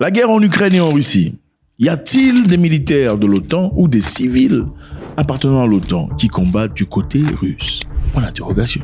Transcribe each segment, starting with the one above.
La guerre en Ukraine et en Russie. Y a-t-il des militaires de l'OTAN ou des civils appartenant à l'OTAN qui combattent du côté russe? Point d'interrogation.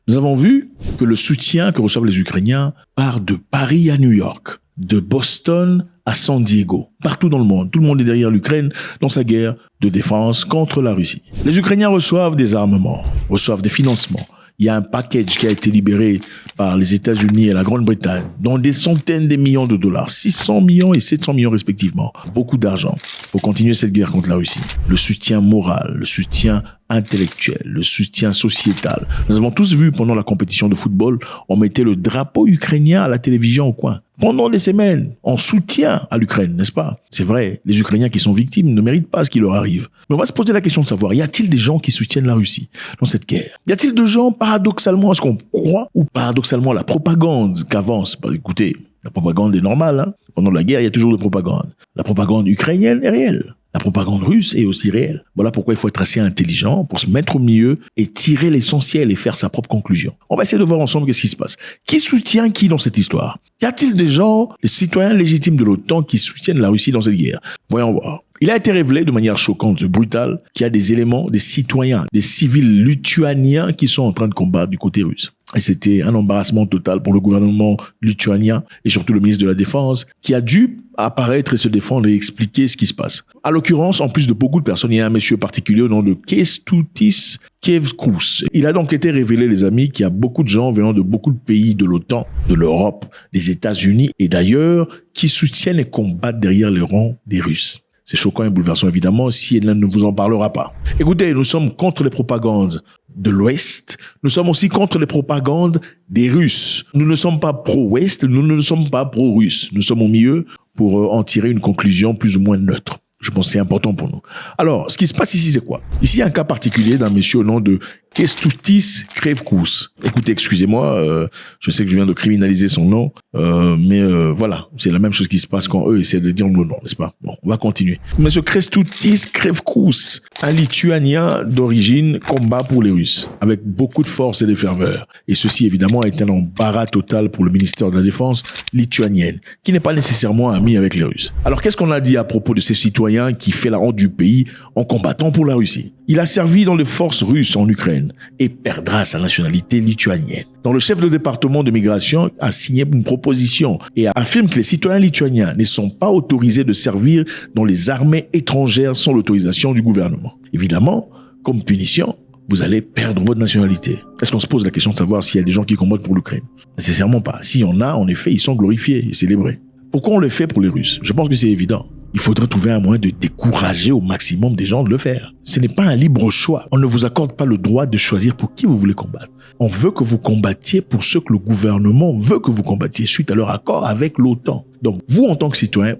Nous avons vu que le soutien que reçoivent les Ukrainiens part de Paris à New York, de Boston à San Diego, partout dans le monde. Tout le monde est derrière l'Ukraine dans sa guerre de défense contre la Russie. Les Ukrainiens reçoivent des armements, reçoivent des financements. Il y a un package qui a été libéré par les États-Unis et la Grande-Bretagne, dont des centaines de millions de dollars, 600 millions et 700 millions respectivement. Beaucoup d'argent pour continuer cette guerre contre la Russie. Le soutien moral, le soutien intellectuel, le soutien sociétal. Nous avons tous vu pendant la compétition de football, on mettait le drapeau ukrainien à la télévision au coin. Pendant des semaines, en soutien à l'Ukraine, n'est-ce pas? C'est vrai, les Ukrainiens qui sont victimes ne méritent pas ce qui leur arrive. Mais on va se poser la question de savoir, y a-t-il des gens qui soutiennent la Russie dans cette guerre? Y a-t-il de gens, paradoxalement, à ce qu'on croit, ou paradoxalement, la propagande qu'avance? Bah, écoutez, la propagande est normale, hein. Pendant la guerre, il y a toujours de propagande. La propagande ukrainienne est réelle. La propagande russe est aussi réelle. Voilà pourquoi il faut être assez intelligent pour se mettre au milieu et tirer l'essentiel et faire sa propre conclusion. On va essayer de voir ensemble qu'est-ce qui se passe. Qui soutient qui dans cette histoire? Y a-t-il des gens, les citoyens légitimes de l'OTAN qui soutiennent la Russie dans cette guerre? Voyons voir. Il a été révélé de manière choquante, brutale, qu'il y a des éléments, des citoyens, des civils lituaniens qui sont en train de combattre du côté russe. Et c'était un embarrassement total pour le gouvernement lituanien et surtout le ministre de la Défense qui a dû apparaître et se défendre et expliquer ce qui se passe. À l'occurrence, en plus de beaucoup de personnes, il y a un monsieur particulier au nom de Kęstutis Kevkus. Il a donc été révélé, les amis, qu'il y a beaucoup de gens venant de beaucoup de pays de l'OTAN, de l'Europe, des États-Unis et d'ailleurs qui soutiennent et combattent derrière les rangs des Russes. C'est choquant et bouleversant, évidemment, si elle ne vous en parlera pas. Écoutez, nous sommes contre les propagandes de l'Ouest. Nous sommes aussi contre les propagandes des Russes. Nous ne sommes pas pro-Ouest, nous ne sommes pas pro-Russes. Nous sommes au milieu pour en tirer une conclusion plus ou moins neutre. Je pense que c'est important pour nous. Alors, ce qui se passe ici, c'est quoi? Ici, il y a un cas particulier d'un monsieur au nom de Kęstutis Kevkus. Écoutez, excusez-moi, je sais que je viens de criminaliser son nom, mais voilà, c'est la même chose qui se passe quand eux essaient de dire le nom, n'est-ce pas? Bon, on va continuer. Monsieur Kęstutis Kevkus, un Lituanien d'origine, combat pour les Russes, avec beaucoup de force et de ferveur. Et ceci, évidemment, est un embarras total pour le ministère de la Défense lituanienne, qui n'est pas nécessairement ami avec les Russes. Alors, qu'est-ce qu'on a dit à propos de ces citoyens qui fait la honte du pays en combattant pour la Russie? Il a servi dans les forces russes en Ukraine et perdra sa nationalité lituanienne. Donc le chef de département de migration a signé une proposition et affirme que les citoyens lituaniens ne sont pas autorisés de servir dans les armées étrangères sans l'autorisation du gouvernement. Évidemment, comme punition, vous allez perdre votre nationalité. Est-ce qu'on se pose la question de savoir s'il y a des gens qui combattent pour l'Ukraine? Nécessairement pas. S'il y en a, en effet, ils sont glorifiés et célébrés. Pourquoi on le fait pour les Russes? Je pense que c'est évident. Il faudrait trouver un moyen de décourager au maximum des gens de le faire. Ce n'est pas un libre choix. On ne vous accorde pas le droit de choisir pour qui vous voulez combattre. On veut que vous combattiez pour ce que le gouvernement veut que vous combattiez suite à leur accord avec l'OTAN. Donc, vous, en tant que citoyen,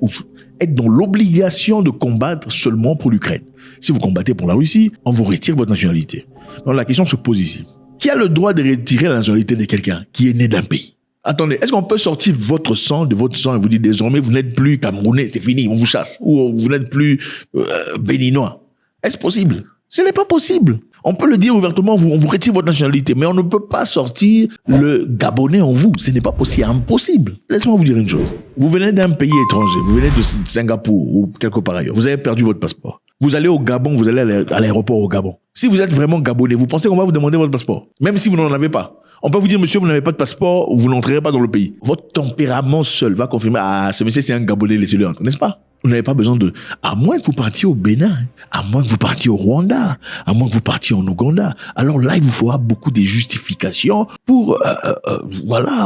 êtes dans l'obligation de combattre seulement pour l'Ukraine. Si vous combattez pour la Russie, on vous retire votre nationalité. Donc, la question se pose ici. Qui a le droit de retirer la nationalité de quelqu'un qui est né d'un pays? Attendez, est-ce qu'on peut sortir votre sang de votre sang et vous dire désormais vous n'êtes plus camerounais, c'est fini, on vous chasse, ou vous n'êtes plus béninois? Est-ce possible? Ce n'est pas possible. On peut le dire ouvertement, on vous retire votre nationalité, mais on ne peut pas sortir le Gabonais en vous. Ce n'est pas possible, impossible. Laissez-moi vous dire une chose. Vous venez d'un pays étranger, vous venez de Singapour ou quelque part ailleurs, vous avez perdu votre passeport. Vous allez au Gabon, vous allez à l'aéroport au Gabon. Si vous êtes vraiment Gabonais, vous pensez qu'on va vous demander votre passeport, même si vous n'en avez pas? On peut vous dire, monsieur, vous n'avez pas de passeport, vous n'entrerez pas dans le pays. Votre tempérament seul va confirmer, ce monsieur, c'est un Gabonais, laissez-le entrer, n'est-ce pas? Vous n'avez pas besoin à moins que vous partiez au Bénin, à moins que vous partiez au Rwanda, à moins que vous partiez en Ouganda. Alors là, il vous faudra beaucoup de justifications pour,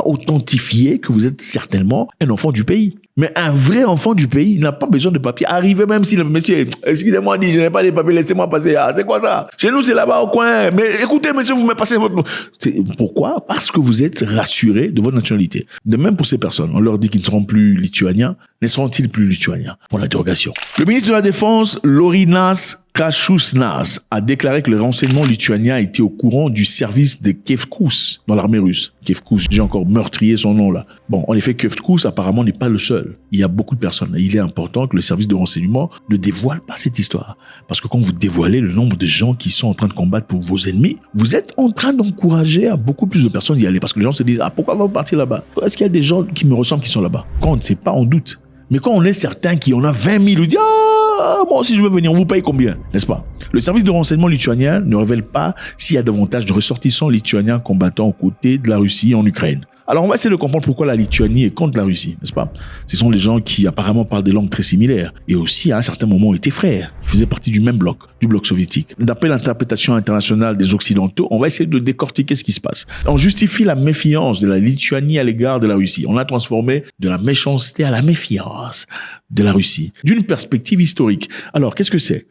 authentifier que vous êtes certainement un enfant du pays. Mais un vrai enfant du pays n'a pas besoin de papier. Arrivez même si le monsieur, excusez-moi, dit, je n'ai pas les papiers, laissez-moi passer. Ah, c'est quoi ça? Chez nous, c'est là-bas au coin. Mais écoutez, monsieur, vous me passez votre... Pourquoi? Parce que vous êtes rassuré de votre nationalité. De même pour ces personnes, on leur dit qu'ils ne seront plus lituaniens. Ne seront-ils plus lituaniens? Pour l'interrogation. Le ministre de la Défense, Laurynas Krasnoyarsk a déclaré que le renseignement lituanien était au courant du service de Kevkous dans l'armée russe. Kevkous, j'ai encore meurtrier son nom là. Bon, en effet, Kevkous apparemment n'est pas le seul. Il y a beaucoup de personnes. Il est important que le service de renseignement ne dévoile pas cette histoire. Parce que quand vous dévoilez le nombre de gens qui sont en train de combattre pour vos ennemis, vous êtes en train d'encourager à beaucoup plus de personnes d'y aller. Parce que les gens se disent, ah, pourquoi va partir là-bas? Est-ce qu'il y a des gens qui me ressemblent qui sont là-bas? Quand on ne sait pas, on doute. Mais quand on est certain qu'il y en a 20 000, on dit, ah, moi aussi je veux venir, on vous paye combien, n'est-ce pas? Le service de renseignement lituanien ne révèle pas s'il y a davantage de ressortissants lituaniens combattant aux côtés de la Russie en Ukraine. Alors on va essayer de comprendre pourquoi la Lituanie est contre la Russie, n'est-ce pas? Ce sont des gens qui apparemment parlent des langues très similaires et aussi à un certain moment étaient frères. Ils faisaient partie du même bloc, du bloc soviétique. D'après l'interprétation internationale des Occidentaux, on va essayer de décortiquer ce qui se passe. On justifie la méfiance de la Lituanie à l'égard de la Russie. On a transformé de la méchanceté à la méfiance de la Russie, d'une perspective historique. Alors qu'est-ce que c'est?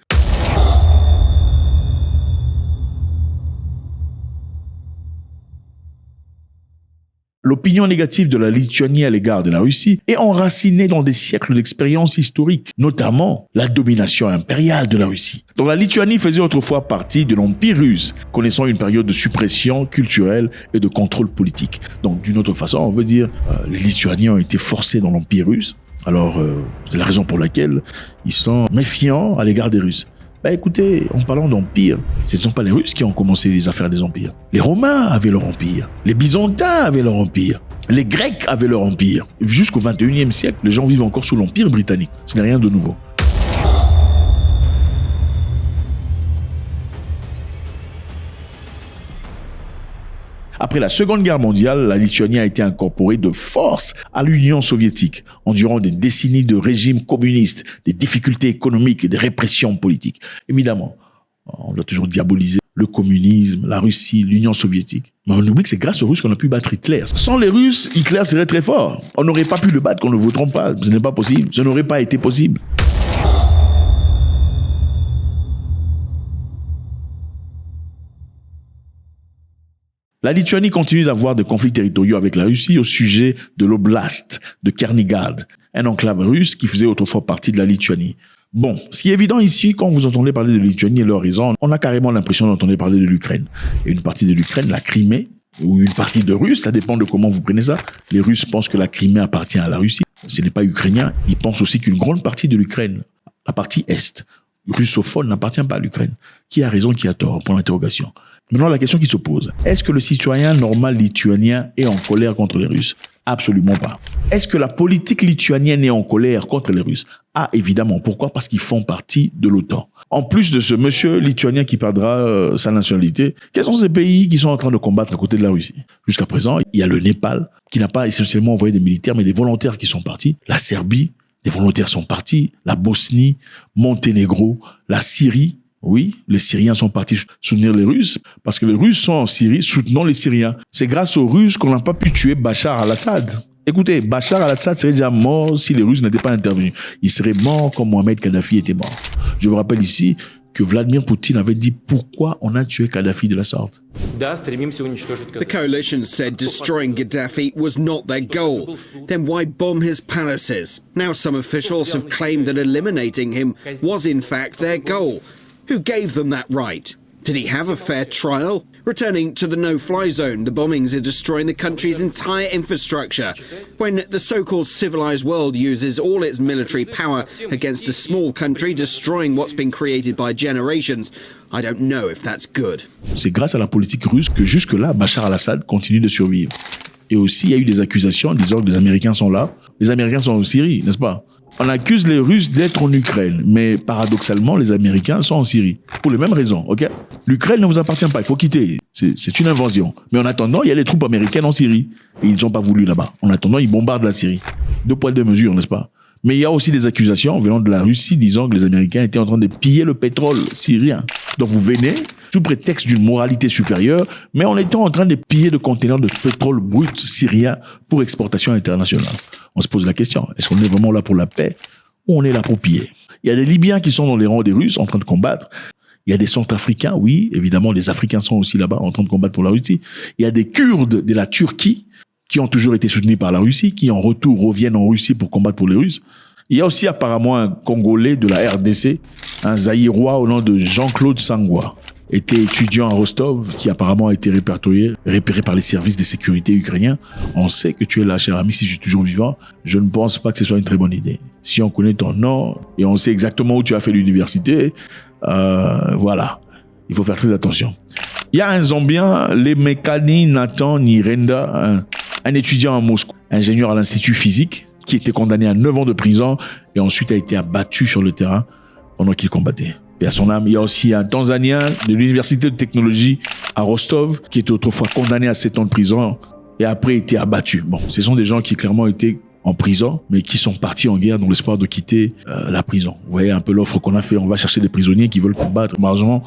L'opinion négative de la Lituanie à l'égard de la Russie est enracinée dans des siècles d'expérience historique, notamment la domination impériale de la Russie. Donc la Lituanie faisait autrefois partie de l'Empire russe, connaissant une période de suppression culturelle et de contrôle politique. Donc d'une autre façon, on veut dire les Lituaniens ont été forcés dans l'Empire russe. Alors c'est la raison pour laquelle ils sont méfiants à l'égard des Russes. Bah écoutez, en parlant d'empire, ce ne sont pas les Russes qui ont commencé les affaires des empires. Les Romains avaient leur empire. Les Byzantins avaient leur empire. Les Grecs avaient leur empire. Jusqu'au 21e siècle, les gens vivent encore sous l'empire britannique. Ce n'est rien de nouveau. Après la Seconde Guerre mondiale, la Lituanie a été incorporée de force à l'Union soviétique, endurant des décennies de régime communiste, des difficultés économiques et des répressions politiques. Évidemment, on doit toujours diaboliser le communisme, la Russie, l'Union soviétique. Mais on oublie que c'est grâce aux Russes qu'on a pu battre Hitler. Sans les Russes, Hitler serait très fort. On n'aurait pas pu le battre, qu'on ne vous trompe pas. Ce n'est pas possible. Ce n'aurait pas été possible. La Lituanie continue d'avoir des conflits territoriaux avec la Russie au sujet de l'oblast de Kaliningrad, un enclave russe qui faisait autrefois partie de la Lituanie. Bon, ce qui est évident ici, quand vous entendez parler de Lituanie et l'horizon, on a carrément l'impression d'entendre parler de l'Ukraine. Et une partie de l'Ukraine, la Crimée, ou une partie de Russes, ça dépend de comment vous prenez ça. Les Russes pensent que la Crimée appartient à la Russie. Ce n'est pas ukrainien. Ils pensent aussi qu'une grande partie de l'Ukraine, la partie est, russophone, n'appartient pas à l'Ukraine. Qui a raison, qui a tort? Pour l'interrogation. Maintenant, la question qui se pose, est-ce que le citoyen normal lituanien est en colère contre les Russes? Absolument pas. Est-ce que la politique lituanienne est en colère contre les Russes? Ah, évidemment. Pourquoi? Parce qu'ils font partie de l'OTAN. En plus de ce monsieur lituanien qui perdra sa nationalité, quels sont ces pays qui sont en train de combattre à côté de la Russie? Jusqu'à présent, il y a le Népal, qui n'a pas essentiellement envoyé des militaires, mais des volontaires qui sont partis. La Serbie, des volontaires sont partis. La Bosnie, Monténégro, la Syrie. Oui, les Syriens sont partis soutenir les Russes parce que les Russes sont en Syrie soutenant les Syriens. C'est grâce aux Russes qu'on n'a pas pu tuer Bachar al-Assad. Écoutez, Bachar al-Assad serait déjà mort si les Russes n'étaient pas intervenus. Il serait mort comme Mohamed Kadhafi était mort. Je vous rappelle ici que Vladimir Poutine avait dit pourquoi on a tué Kadhafi de la sorte. The coalition said destroying Gaddafi was not their goal. Then why bomb his palaces? Now some officials have claimed that eliminating him was in fact their goal. Who gave them that right? Did he have a fair trial? Returning to the no-fly zone, the bombings are destroying the country's entire infrastructure. When the so-called civilized world uses all its military power against a small country destroying what's been created by generations, I don't know if that's good. C'est grâce à la politique russe que jusque-là, Bachar al-Assad continue de survivre. Et aussi, il y a eu des accusations disant que les Américains sont là. Les Américains sont en Syrie, n'est-ce pas? On accuse les Russes d'être en Ukraine, mais paradoxalement, les Américains sont en Syrie. Pour les mêmes raisons, ok? L'Ukraine ne vous appartient pas, il faut quitter. C'est une invasion. Mais en attendant, il y a les troupes américaines en Syrie. Et ils n'ont pas voulu là-bas. En attendant, ils bombardent la Syrie. Deux poids, deux mesures, n'est-ce pas? Mais il y a aussi des accusations venant de la Russie disant que les Américains étaient en train de piller le pétrole syrien. Donc vous venez, sous prétexte d'une moralité supérieure, mais en étant en train de piller de conteneurs de pétrole brut syrien pour exportation internationale. On se pose la question, est-ce qu'on est vraiment là pour la paix ou on est là pour piller? Il y a des Libyens qui sont dans les rangs des Russes en train de combattre. Il y a des Centrafricains, oui, évidemment, les Africains sont aussi là-bas en train de combattre pour la Russie. Il y a des Kurdes de la Turquie qui ont toujours été soutenus par la Russie, qui en retour reviennent en Russie pour combattre pour les Russes. Il y a aussi apparemment un Congolais de la RDC, un Zaïrois au nom de Jean-Claude Sangwa, était étudiant à Rostov, qui apparemment a été repéré par les services de sécurité ukrainiens. On sait que tu es là, cher ami, si je suis toujours vivant. Je ne pense pas que ce soit une très bonne idée. Si on connaît ton nom et on sait exactement où tu as fait l'université, voilà, il faut faire très attention. Il y a un Zambien, Lemekani Nathan Nirenda, un étudiant à Moscou, ingénieur à l'Institut physique, qui était condamné à 9 ans de prison et ensuite a été abattu sur le terrain pendant qu'il combattait. Et à son âme, il y a aussi un Tanzanien de l'Université de technologie à Rostov qui était autrefois condamné à 7 ans de prison et après été abattu. Bon, ce sont des gens qui clairement étaient en prison, mais qui sont partis en guerre dans l'espoir de quitter la prison. Vous voyez un peu l'offre qu'on a fait, on va chercher des prisonniers qui veulent combattre, malheureusement,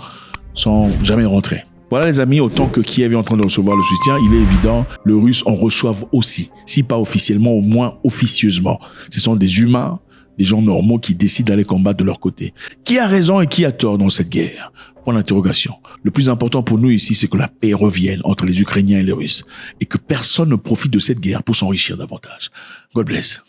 sans jamais rentrer. Voilà les amis, autant que Kiev est en train de recevoir le soutien, il est évident, les Russes en reçoivent aussi. Si pas officiellement, au moins officieusement. Ce sont des humains, des gens normaux qui décident d'aller combattre de leur côté. Qui a raison et qui a tort dans cette guerre? Point d'interrogation. Le plus important pour nous ici, c'est que la paix revienne entre les Ukrainiens et les Russes et que personne ne profite de cette guerre pour s'enrichir davantage. God bless.